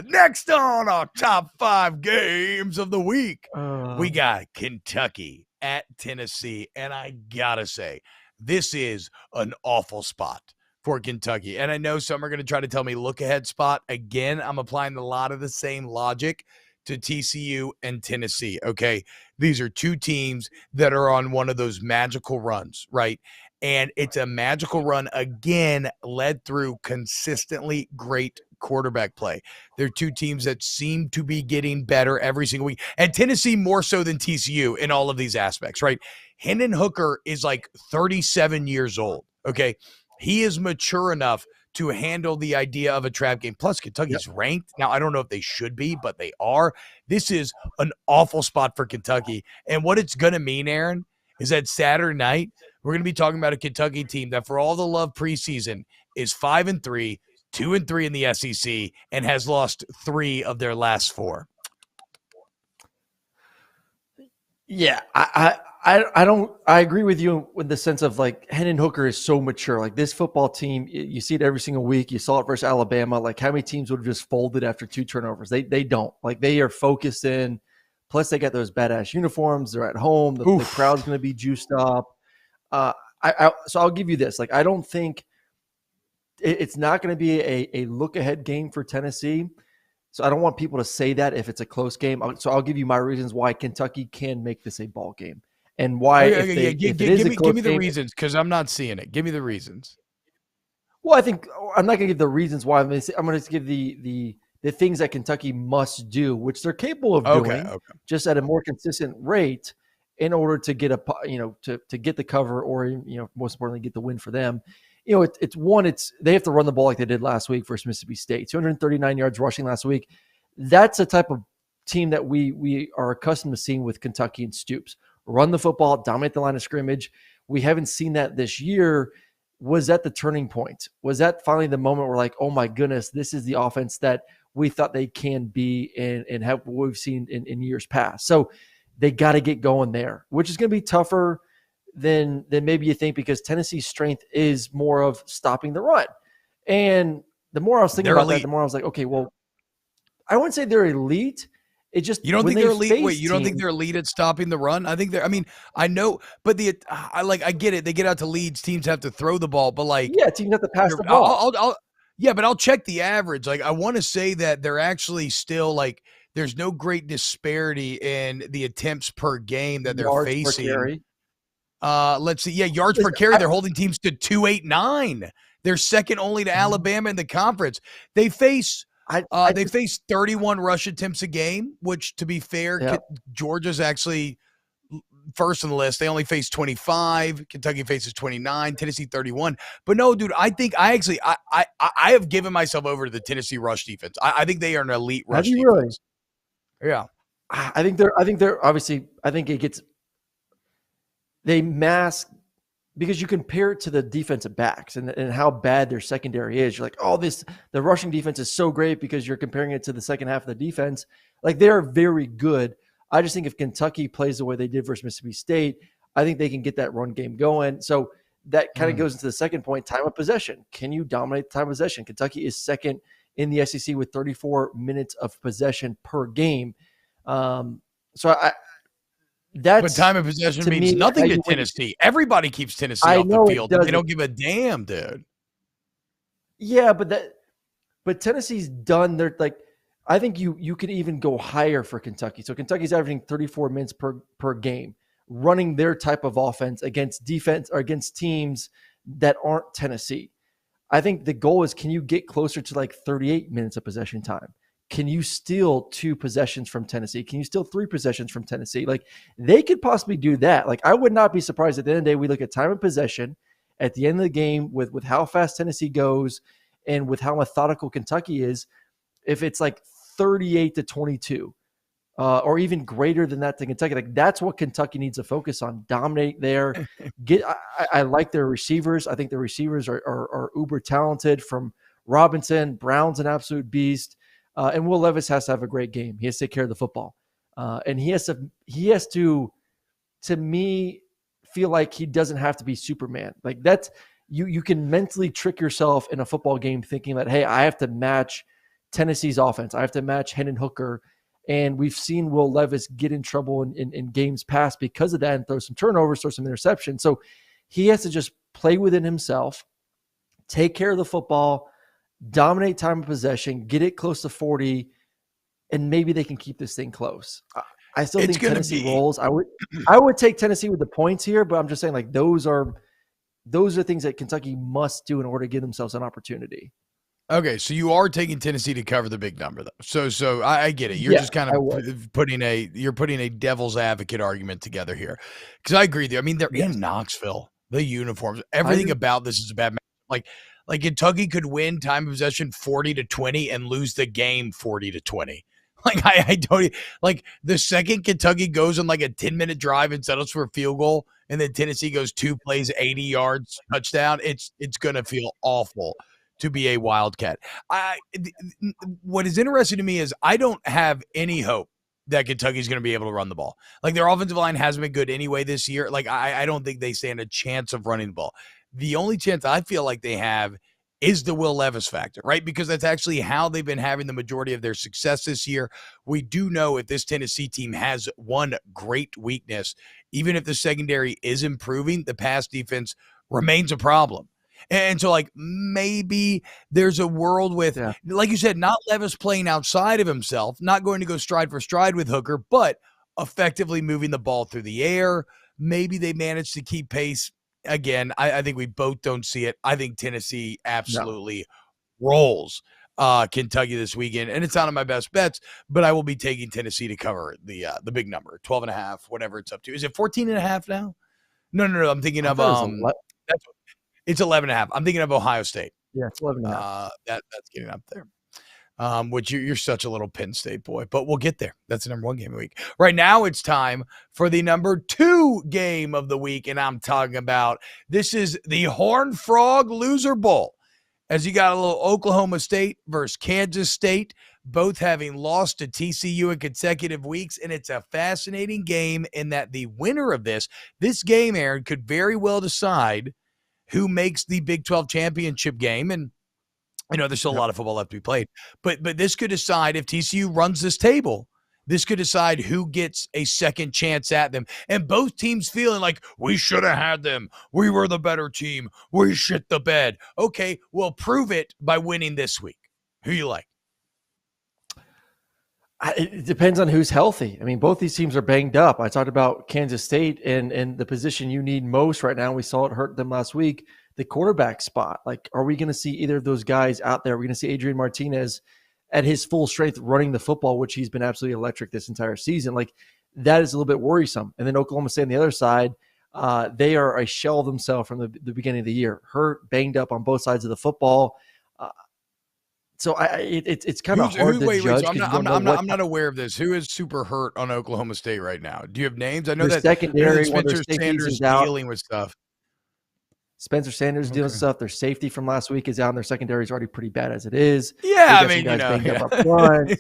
Next on our top 5 games of the week, we got Kentucky at Tennessee. And I gotta say, this is an awful spot for Kentucky. And I know some are going to try to tell me look ahead spot. Again, I'm applying a lot of the same logic to TCU and Tennessee. Okay. These are 2 teams that are on one of those magical runs, right? And it's a magical run again, led through consistently great quarterback play. They're 2 teams that seem to be getting better every single week. And Tennessee more so than TCU in all of these aspects, right? Hendon Hooker is like 37 years old. Okay. He is mature enough to handle the idea of a trap game. Plus, Kentucky's ranked. Now, I don't know if they should be, but they are. This is an awful spot for Kentucky. And what it's going to mean, Aaron, is that Saturday night, we're going to be talking about a Kentucky team that, for all the love preseason, is 5-3, 2-3 in the SEC, and has lost 3 of their last 4. Yeah, I agree with you with the sense of like Hendon Hooker is so mature. Like this football team, you see it every single week. You saw it versus Alabama. Like how many teams would have just folded after 2 turnovers? They don't. Like they are focused in. Plus they got those badass uniforms. They're at home. The crowd's going to be juiced up. So I'll give you this. Like I don't think it's not going to be a look ahead game for Tennessee. So I don't want people to say that if it's a close game. So I'll give you my reasons why Kentucky can make this a ball game and why. Give me the reasons because I'm not seeing it. Give me the reasons. Well, I think I'm not going to give the reasons why. I'm going to give the things that Kentucky must do, which they're capable of doing, just at a more consistent rate, in order to get to get the cover or most importantly get the win for them. They have to run the ball like they did last week versus Mississippi State. 239 yards rushing last week. That's a type of team that we are accustomed to seeing with Kentucky and Stoops. Run the football, dominate the line of scrimmage. We haven't seen that this year. Was that the turning point? Was that finally the moment where like, oh my goodness, this is the offense that we thought they can be and have what we've seen in years past. So they got to get going there, which is going to be tougher than maybe you think because Tennessee's strength is more of stopping the run. And the more I was thinking about that, the more I was like, okay, well, I wouldn't say they're elite. It just you don't think they're elite. Wait, you don't think they're elite at stopping the run? I think they're. I mean, I know, but I get it. They get out to leads. Teams have to throw the ball, but teams have to pass the ball. But I'll check the average. Like I want to say that they're actually still like there's no great disparity in the attempts per game that they're facing. Let's see. Yeah, yards per carry. They're holding teams to 289. They're second only to Alabama in the conference. They face. They face 31 rush attempts a game, which, to be fair, Georgia's actually first on the list. They only face 25. Kentucky faces 29. Tennessee 31. But no, dude, I think I have given myself over to the Tennessee rush defense. I think they are an elite rush defense. Really? Yeah. I think they're obviously. I think they mask. Because you compare it to the defensive backs and how bad their secondary is. You're like, the rushing defense is so great because you're comparing it to the second half of the defense. Like, they're very good. I just think if Kentucky plays the way they did versus Mississippi State, I think they can get that run game going. So that kind of goes into the second point, time of possession. Can you dominate the time of possession? Kentucky is second in the SEC with 34 minutes of possession per game. But time of possession means nothing to Tennessee. Everybody keeps Tennessee off the field. They don't give a damn, dude. Yeah, but Tennessee's done their I think you could even go higher for Kentucky. So Kentucky's averaging 34 minutes per game, running their type of offense against defense or against teams that aren't Tennessee. I think the goal is, can you get closer to 38 minutes of possession time? Can you steal 2 possessions from Tennessee? Can you steal 3 possessions from Tennessee? They could possibly do that. I would not be surprised at the end of the day, we look at time of possession at the end of the game with how fast Tennessee goes and with how methodical Kentucky is. If it's 38-22 or even greater than that to Kentucky, that's what Kentucky needs to focus on. Dominate there. I like their receivers. I think their receivers are uber talented, from Robinson. Brown's an absolute beast. And Will Levis has to have a great game. He has to take care of the football. And he has to me, feel like he doesn't have to be Superman. That's, you can mentally trick yourself in a football game thinking that, hey, I have to match Tennessee's offense. I have to match Hendon Hooker. And we've seen Will Levis get in trouble in games past because of that and throw some turnovers, throw some interceptions. So he has to just play within himself, take care of the football, dominate time of possession, get it close to 40, and maybe they can keep this thing close. I still think Tennessee rolls. I would take Tennessee with the points here, but I'm just saying those are things that Kentucky must do in order to give themselves an opportunity. Okay, so you are taking Tennessee to cover the big number, though. So I get it. You're just kind of putting a devil's advocate argument together here, because I agree with you. I mean, they're in Knoxville. The uniforms, everything about this is a bad match. Like Kentucky could win time of possession 40-20 and lose the game 40-20. I don't the second Kentucky goes on a 10-minute drive and settles for a field goal, and then Tennessee goes 2 plays, 80 yards, touchdown. It's gonna feel awful to be a Wildcat. What is interesting to me is I don't have any hope that Kentucky's going to be able to run the ball. Their offensive line hasn't been good anyway this year. I don't think they stand a chance of running the ball. The only chance I feel like they have is the Will Levis factor, right? Because that's actually how they've been having the majority of their success this year. We do know if this Tennessee team has one great weakness, even if the secondary is improving, the pass defense remains a problem. And so maybe there's a world with, like you said, not Levis playing outside of himself, not going to go stride for stride with Hooker, but effectively moving the ball through the air. Maybe they manage to keep pace. Again, I think we both don't see it. I think Tennessee absolutely rolls Kentucky this weekend, and it's not on my best bets, but I will be taking Tennessee to cover the big number, 12.5, whatever it's up to. Is it 14.5 now? No. I'm thinking of it's 11.5. I'm thinking of Ohio State. Yeah, it's 11.5. That's getting up there. Which you're such a little Penn State boy, but we'll get there. That's the number 1 game of the week. Right now, it's time for the number 2 game of the week, and I'm talking about this is the Horned Frog Loser Bowl. As you got a little Oklahoma State versus Kansas State, both having lost to TCU in consecutive weeks, and it's a fascinating game in that the winner of this game, Aaron, could very well decide who makes the Big 12 championship game. And there's still a lot of football left to be played, but this could decide if TCU runs this table. This could decide who gets a second chance at them. And both teams feeling like we should have had them. We were the better team. We shit the bed. Okay, well, prove it by winning this week. Who you like? It depends on who's healthy. I mean, both these teams are banged up. I talked about Kansas State and the position you need most right now. We saw it hurt them last week. The quarterback spot. Are we going to see either of those guys out there? We're going to see Adrian Martinez at his full strength running the football, which he's been absolutely electric this entire season. that is a little bit worrisome. And then Oklahoma State on the other side, they are a shell of themselves from the beginning of the year, hurt, banged up on both sides of the football. So it's kind of hard to judge. So I'm not aware of this. Who is super hurt on Oklahoma State right now? Do you have names? I know their that secondary, Spencer Sanders is dealing with stuff. Spencer Sanders is dealing with stuff. Their safety from last week is out, and their secondary is already pretty bad as it is. Yeah, I mean, guys banged up front.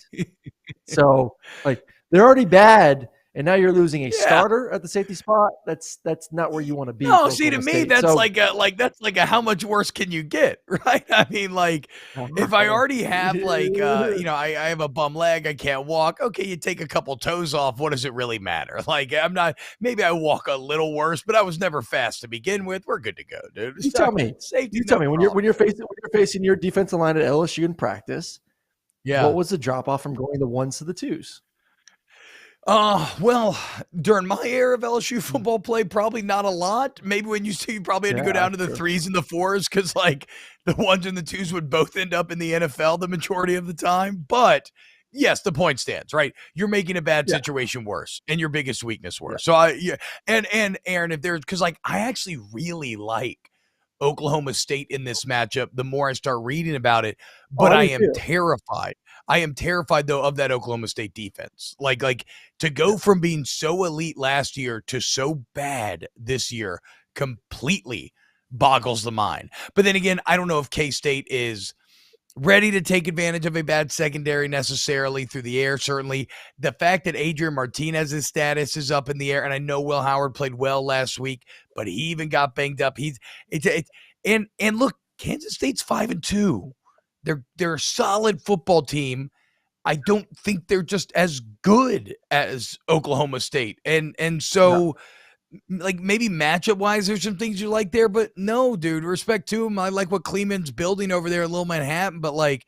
So like they're already bad, and now you're losing a starter at the safety spot. That's not where you want to be. No, see, to me, that's like a how much worse can you get, right? I mean, like if I already have I have a bum leg, I can't walk. Okay, you take a couple toes off. What does it really matter? Like maybe I walk a little worse, but I was never fast to begin with. We're good to go, dude. You tell me when you're facing your defensive line at LSU in practice. Yeah, what was the drop off from going the ones to the twos? Well, during my era of LSU football play, probably not a lot. Maybe when you probably had to go down to the 3s and the 4s because like the 1s and the 2s would both end up in the NFL the majority of the time. But yes, the point stands, right? You're making a bad situation worse and your biggest weakness worse. So and Aaron, if there's because like I actually really like Oklahoma State in this matchup the more I start reading about it, but I am terrified. I am terrified though of that Oklahoma State defense. Like to go from being so elite last year to so bad this year completely boggles the mind. But then again, I don't know if K-State is ready to take advantage of a bad secondary necessarily through the air. Certainly the fact that Adrian Martinez's status is up in the air, and I know Will Howard played well last week, but he even got banged up. And look, Kansas State's 5-2. They're a solid football team. I don't think they're just as good as Oklahoma State. And so like maybe matchup wise, there's some things you like there, but no, dude, respect to him. I like what Kleeman's building over there in Little Manhattan, but like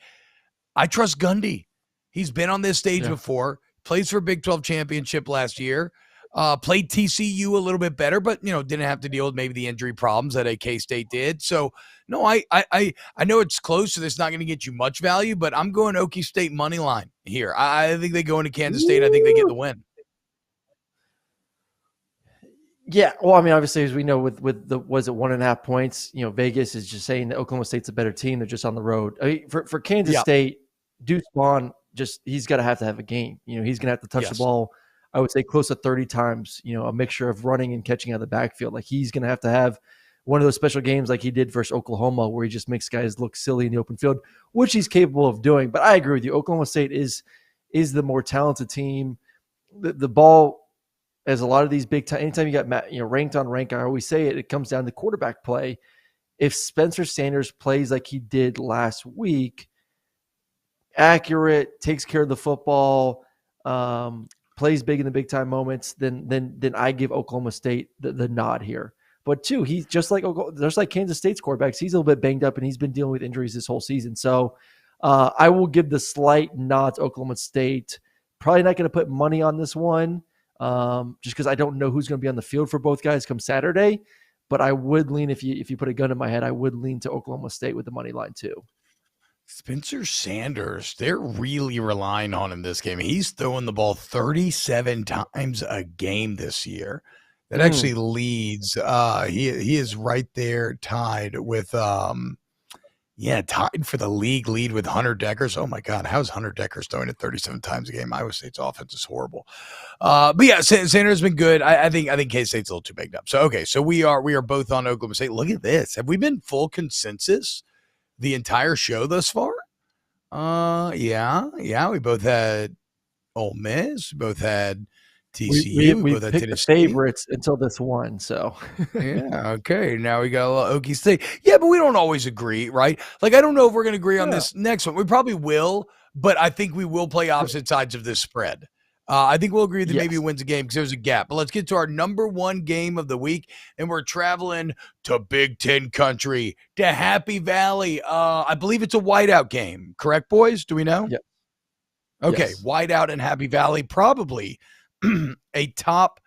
I trust Gundy. He's been on this stage before, plays for Big 12 championship last year. Played TCU a little bit better, but didn't have to deal with maybe the injury problems that K-State did. So no, I know it's close, so it's not going to get you much value, but I'm going Okie State money line here. I think they go into Kansas State. I think they get the win. Yeah, well, I mean, obviously, as we know, with the was it 1.5 points? Vegas is just saying that Oklahoma State's a better team. They're just on the road. I mean, for Kansas State, Deuce Vaughn he's got to have a game. He's going to have to touch the ball. I would say close to 30 times, a mixture of running and catching out of the backfield. Like he's going to have one of those special games like he did versus Oklahoma where he just makes guys look silly in the open field, which he's capable of doing. But I agree with you. Oklahoma State is the more talented team. The ball, as a lot of these big time, anytime you got ranked on rank, I always say it comes down to quarterback play. If Spencer Sanders plays like he did last week, accurate, takes care of the football, plays big in the big time moments, then I give Oklahoma State the nod here. But two, he's just like Kansas State's quarterbacks. He's a little bit banged up and he's been dealing with injuries this whole season. So I will give the slight nod to Oklahoma State. Probably not going to put money on this one just because I don't know who's going to be on the field for both guys come Saturday. But I would lean, if you put a gun in my head, I would lean to Oklahoma State with the money line too. Spencer Sanders, they're really relying on him this game. He's throwing the ball 37 times a game this year. That actually leads. He is right there tied with tied for the league lead with Hunter Deckers. Oh my God, how's Hunter Deckers throwing it 37 times a game? Iowa State's offense is horrible. But yeah, Sanders has been good. I think K-State's a little too banged up. So okay, so we are both on Oklahoma State. Look at this. Have we been full consensus the entire show thus far? Yeah. We both had Ole Miss. We both had TCU. We both had picked Tennessee. The favorites until this one. So yeah. Okay. Now we got a little Okie State. Yeah, but we don't always agree, right? Like I don't know if we're going to agree on this next one. We probably will, but I think we will play opposite sides of this spread. I think we'll agree that maybe it wins a game because there's a gap. But let's get to our number one game of the week, and we're traveling to Big Ten country, to Happy Valley. I believe it's a whiteout game. Correct, boys? Do we know? Yeah. Okay, whiteout in Happy Valley, probably a top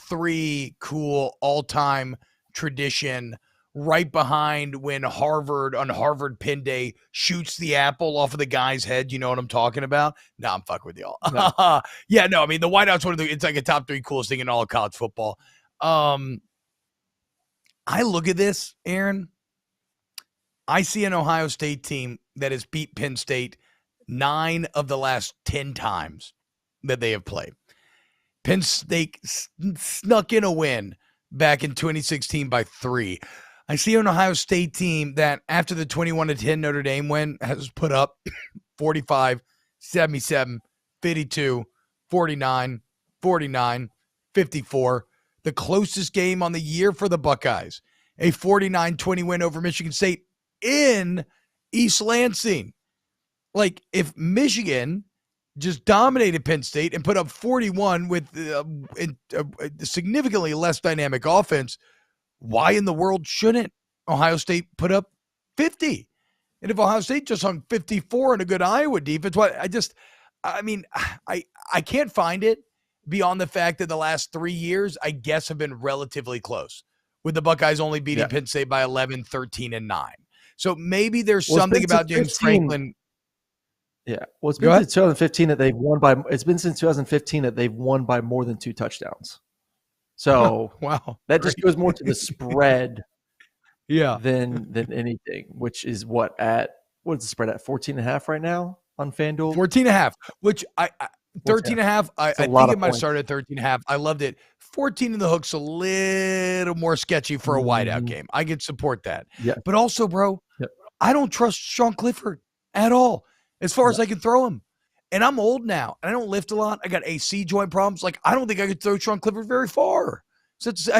3 cool all-time tradition right behind when Harvard on Harvard Penn Day shoots the apple off of the guy's head. You know what I'm talking about? No, I'm fucking with y'all. No. Yeah, no, I mean, the whiteout's it's like a top 3 coolest thing in all of college football. I look at this, Aaron. I see an Ohio State team that has beat Penn State 9 of the last 10 times that they have played. Penn State snuck in a win back in 2016 by 3. I see an Ohio State team that after the 21-10 Notre Dame win has put up 45, 77, 52, 49, 49, 54. The closest game on the year for the Buckeyes, a 49-20 win over Michigan State in East Lansing. Like, if Michigan just dominated Penn State and put up 41 with a significantly less dynamic offense, why in the world shouldn't Ohio State put up 50? And if Ohio State just hung 54 in a good Iowa defense, I can't find it beyond the fact that the last 3 years, I guess, have been relatively close, with the Buckeyes only beating Penn State by 11, 13, and 9. So maybe there's something about James Franklin. Yeah, well, it's been since 2015 that they've won by. It's been since 2015 that they've won by more than 2 touchdowns. So wow, that just goes more to the spread, than anything. Which is what's the spread at 14.5 right now on FanDuel? 14.5, which 13.5. I think it might start at 13.5. I loved it. 14 in the hook's a little more sketchy for a whiteout game. I could support that. Yeah, but also, bro, I don't trust Sean Clifford at all. As far as I can throw him. And I'm old now. And I don't lift a lot. I got AC joint problems. Like, I don't think I could throw Sean Clifford very far. So so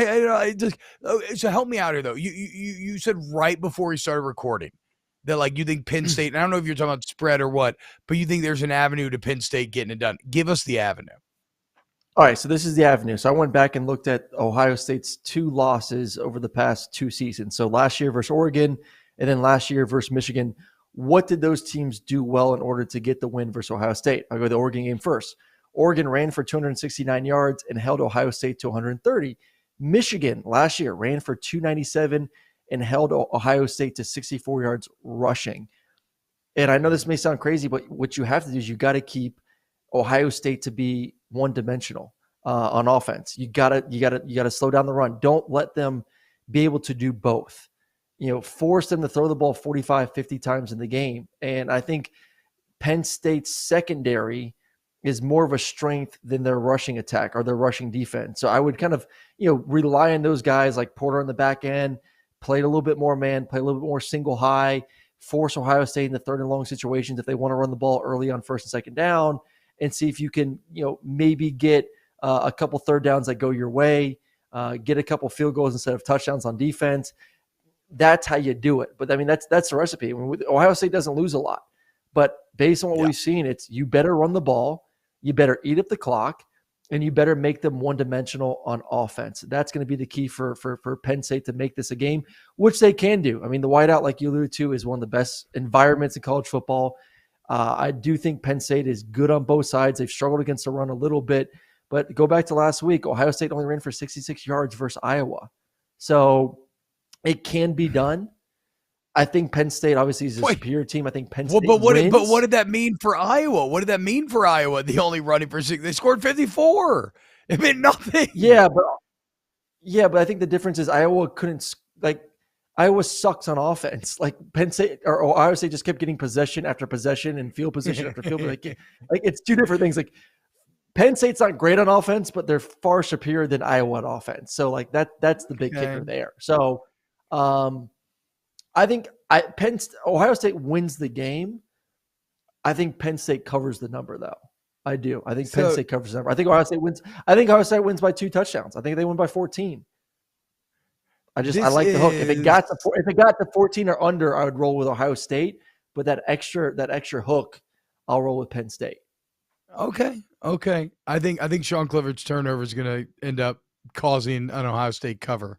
help me out here, though. You said right before we started recording that, like, you think Penn State, and I don't know if you're talking about spread or what, but you think there's an avenue to Penn State getting it done. Give us the avenue. All right, so this is the avenue. So I went back and looked at Ohio State's 2 losses over the past 2 seasons. So last year versus Oregon, and then last year versus Michigan. What did those teams do well in order to get the win versus Ohio State? I'll go to the Oregon game first. Oregon ran for 269 yards and held Ohio State to 130. Michigan last year ran for 297 and held Ohio State to 64 yards rushing. And I know this may sound crazy, but what you have to do is you got to keep Ohio State to be one-dimensional on offense. You got to slow down the run. Don't let them be able to do both. Force them to throw the ball 45, 50 times in the game. And I think Penn State's secondary is more of a strength than their rushing attack or their rushing defense. So I would kind of, rely on those guys like Porter on the back end, play a little bit more man, play a little bit more single high, force Ohio State in the 3rd and long situations if they want to run the ball early on 1st and 2nd down, and see if you can, maybe get a couple 3rd downs that go your way, get a couple field goals instead of touchdowns on defense. That's how you do it. But I mean, that's the recipe. Ohio State doesn't lose a lot, but based on what we've seen, it's you better run the ball, you better eat up the clock, and you better make them one-dimensional on offense. That's going to be the key for Penn State to make this a game, which they can do. I mean, the whiteout, like you alluded to, is one of the best environments in college football. I do think Penn State is good on both sides. They've struggled against the run a little bit, but go back to last week, Ohio State only ran for 66 yards versus Iowa. So it can be done. I think Penn State obviously is a superior team. I think Penn State wins. But what did that mean for Iowa? What did that mean for Iowa? The only running for 6. They scored 54. It meant nothing. Yeah, but I think the difference is Iowa Iowa sucks on offense. Like Penn State or Ohio State just kept getting possession after possession and field position after field. Like it's 2 different things. Like Penn State's not great on offense, but they're far superior than Iowa on offense. So like that's the big kicker there. So I think Ohio State wins the game. I think Penn State covers the number, though. I do. I think Penn State covers the number. I think Ohio State wins. I think Ohio State wins by 2 touchdowns. I think they win by 14. I like the hook. If it got to 14 or under, I would roll with Ohio State. But that extra hook, I'll roll with Penn State. Okay. I think Sean Clifford's turnover is going to end up causing an Ohio State cover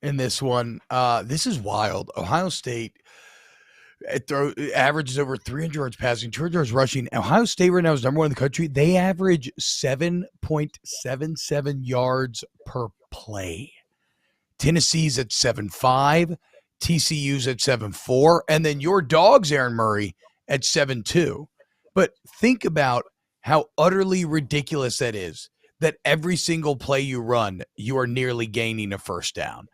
in this one. This is wild. Ohio State averages over 300 yards passing, 200 yards rushing. Ohio State right now is number 1 in the country. They average 7.77 yards per play. Tennessee's at 7.5. TCU's at 7.4. And then your dogs, Aaron Murray, at 7.2. But think about how utterly ridiculous that is, that every single play you run, you are nearly gaining a first down.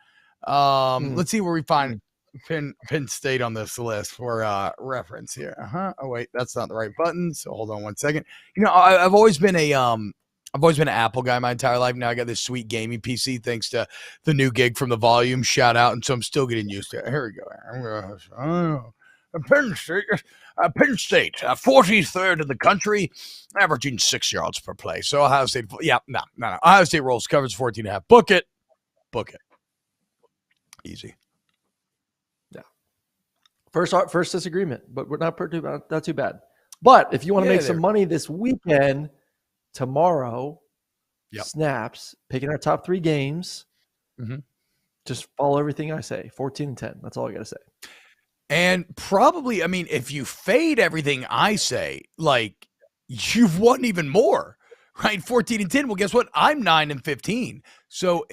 Let's see where we find Penn State on this list for reference here. Oh wait, that's not the right button. So hold on one second. I've always been an Apple guy my entire life. Now I got this sweet gaming PC thanks to the new gig from the Volume. Shout out, and so I'm still getting used to it. Here we go. Penn State, 43rd in the country, averaging 6 yards per play. So Ohio State, no. Ohio State rolls, covers 14.5. Book it. Easy. Yeah. First disagreement, but we're not too bad. But if you want to make some money this weekend, tomorrow, snaps, picking our top 3 games, just follow everything I say. 14-10. That's all I got to say. And probably, if you fade everything I say, like, you've won even more, right? 14-10. Well, guess what? I'm 9-15. So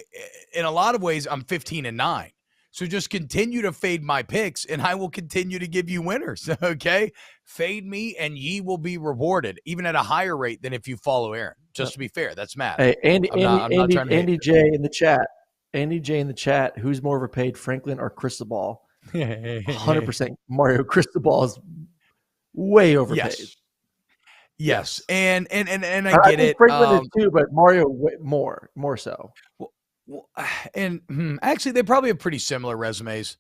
in a lot of ways, I'm 15-9. So just continue to fade my picks, and I will continue to give you winners, okay? Fade me, and ye will be rewarded, even at a higher rate than if you follow Aaron. Just to be fair, that's math. Hey, Andy J in the chat. Andy J in the chat. Who's more overpaid, Franklin or Cristobal? 100% Mario Cristobal is way overpaid. Yes. And I get it. Franklin is too, but Mario more so. And actually, they probably have pretty similar resumes.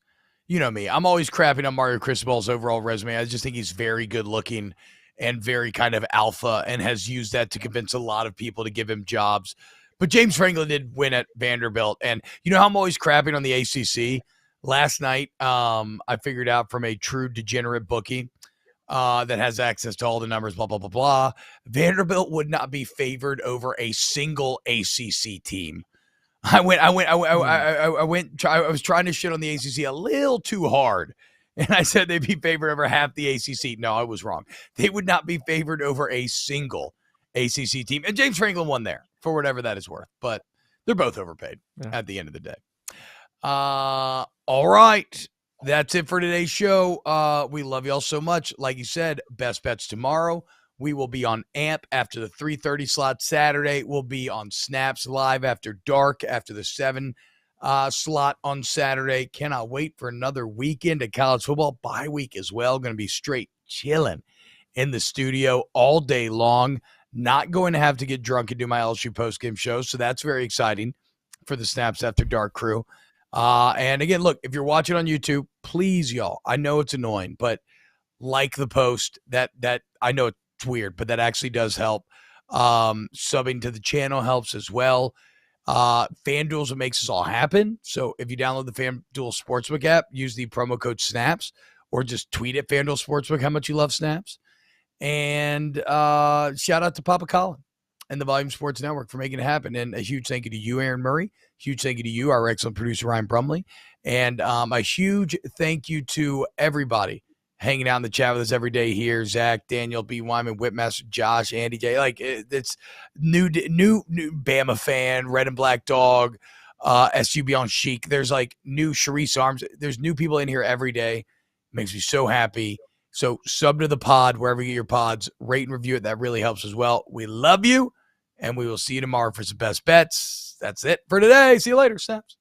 You know me. I'm always crapping on Mario Cristobal's overall resume. I just think he's very good looking and very kind of alpha and has used that to convince a lot of people to give him jobs. But James Franklin did win at Vanderbilt. And you know how I'm always crapping on the ACC? Last night, I figured out from a true degenerate bookie that has access to all the numbers, blah, blah, blah, blah. Vanderbilt would not be favored over a single ACC team. I was trying to shit on the ACC a little too hard. And I said they'd be favored over half the ACC. No, I was wrong. They would not be favored over a single ACC team. And James Franklin won there for whatever that is worth. But they're both overpaid at the end of the day. All right. That's it for today's show. We love y'all so much. Like you said, best bets tomorrow. We will be on AMP after the 3:30 slot Saturday. We'll be on Snaps live after dark after the 7 slot on Saturday. Cannot wait for another weekend of college football. Bye week as well. Going to be straight chilling in the studio all day long. Not going to have to get drunk and do my LSU postgame show. So that's very exciting for the Snaps After Dark crew. And again, look, if you're watching on YouTube, please, y'all, I know it's annoying, but like the post that I know it's weird, but that actually does help. Subbing to the channel helps as well. FanDuel's what makes this all happen. So if you download the FanDuel Sportsbook app, use the promo code SNAPS or just tweet at FanDuel Sportsbook how much you love Snaps. And shout out to Papa Colin and the Volume Sports Network for making it happen. And a huge thank you to you, Aaron Murray. Huge thank you to you, our excellent producer, Ryan Brumley. And a huge thank you to everybody hanging out in the chat with us every day here. Zach, Daniel, B. Wyman, Whitmaster, Josh, Andy J. Like, it's new Bama fan, Red and Black Dog, SUB on Chic. There's like new Sharice Arms. There's new people in here every day. Makes me so happy. So sub to the pod wherever you get your pods. Rate and review it. That really helps as well. We love you, and we will see you tomorrow for some best bets. That's it for today. See you later, Snaps.